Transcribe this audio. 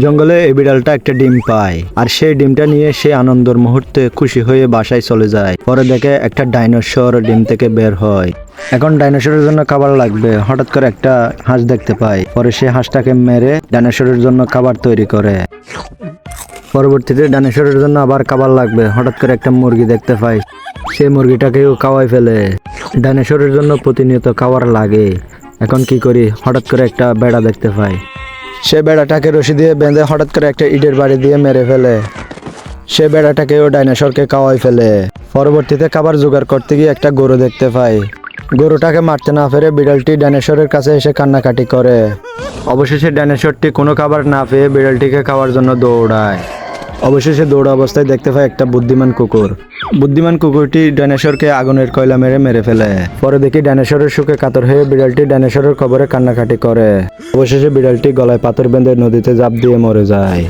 জঙ্গলে এই বিড়ালটা একটা ডিম পায়, আর সেই ডিমটা নিয়ে সে আনন্দের মুহূর্তে খুশি হয়ে বাসায় চলে যায়। পরে দেখে একটা ডাইনোসর ডিম থেকে বের হয়। এখন ডাইনোসরের জন্য খাবার লাগবে। হঠাৎ করে একটা হাঁস দেখতে পায়। পরে সে হাঁসটাকে মেরে ডাইনোসরের জন্য খাবার তৈরি করে। পরবর্তীতে ডাইনোসরের জন্য আবার খাবার লাগবে। হঠাৎ করে একটা মুরগি দেখতে পায়। সে মুরগিটাকেও খাওয়াই ফেলে। ডাইনোসরের জন্য প্রতিনিয়ত খাবার লাগে। এখন কি করি? হঠাৎ করে একটা বেড়া দেখতে পাই। সে বেড়াটাকে রশি দিয়ে বেঁধে হঠাৎ করে একটা ইটের বাড়ি দিয়ে মেরে ফেলে। সে বেড়াটাকেও ডাইনোসরকে খাওয়াই ফেলে। পরবর্তীতে খাবার জোগাড় করতে গিয়ে একটা গরু দেখতে পাই। গরুটাকে মারতে না পেরে বিড়ালটি ডাইনোসরের কাছে এসে কান্নাকাটি করে। অবশেষে ডাইনোসরটি কোনো খাবার না পেয়ে বিড়ালটিকে খাওয়ার জন্য দৌড়ায়। অবশেষে দৌড়া অবস্থায় দেখতে পায় একটা বুদ্ধিমান কুকুর। বুদ্ধিমান কুকুরটি ডাইনোসরকে আগুনের কয়লা মেরে ফেলে। পরে দেখি ডাইনোসরের শোকে কাতর হয়ে বিড়ালটি ডাইনোসরের কবরে কান্নাকাটি করে। অবশেষে বিড়ালটি গলায় পাথর বেঁধে নদীতে ঝাঁপ দিয়ে মরে যায়।